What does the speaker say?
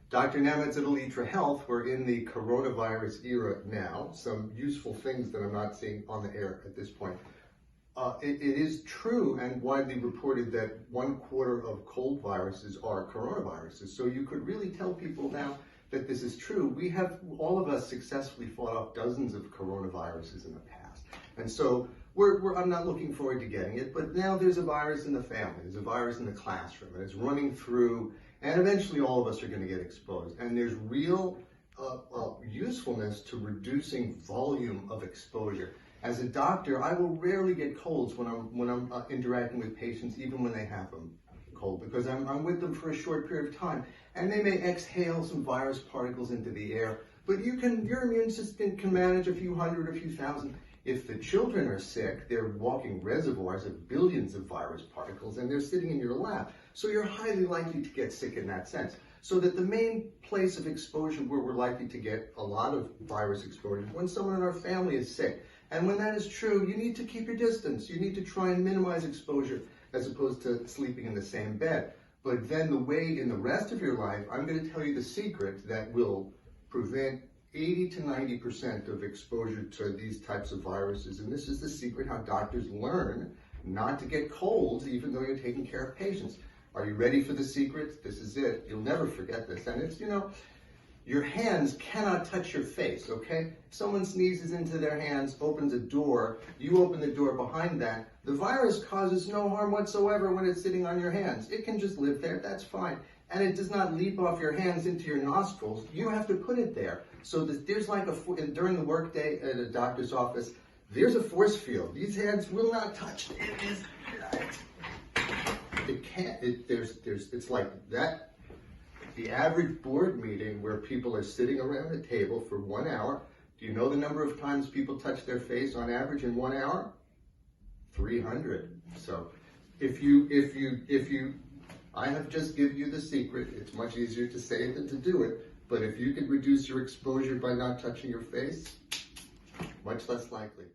Dr. Nemetz at Elitra Health. We're in the coronavirus era now. Some useful things that I'm not seeing on the air at this point. It is true and widely reported that 1/4 of cold viruses are coronaviruses. So you could really tell people now that this is true. We have, all of us, successfully fought off dozens of coronaviruses in the past. And so I'm not looking forward to getting it, but now there's a virus in the family, there's a virus in the classroom, and it's running through, and eventually all of us are going to get exposed. And there's real usefulness to reducing volume of exposure. As a doctor, I will rarely get colds when I'm interacting with patients, even when they have them cold, because I'm with them for a short period of time, and they may exhale some virus particles into the air, but your immune system can manage a few hundred, a few thousand. If the children are sick, they're walking reservoirs of billions of virus particles, and they're sitting in your lap, so you're highly likely to get sick in that sense. So that the main place of exposure where we're likely to get a lot of virus exposure is when someone in our family is sick. And when that is true, you need to keep your distance. You need to try and minimize exposure as opposed to sleeping in the same bed. But then the way in the rest of your life, I'm going to tell you the secret that will prevent 80 to 90% of exposure to these types of viruses. And this is the secret how doctors learn not to get colds even though you're taking care of patients. Are you ready for the secret? This is it. You'll never forget this. And it's, your hands cannot touch your face, okay? If someone sneezes into their hands, opens a door, you open the door behind that, the virus causes no harm whatsoever when it's sitting on your hands. It can just live there, that's fine. And it does not leap off your hands into your nostrils. You have to put it there. So that there's like during the workday at a doctor's office, there's a force field. These hands will not touch. It can't, it's like that. The average board meeting where people are sitting around a table for 1 hour, do you know the number of times people touch their face on average in 1 hour? 300. So I have just given you the secret. It's much easier to say it than to do it. But if you could reduce your exposure by not touching your face, much less likely.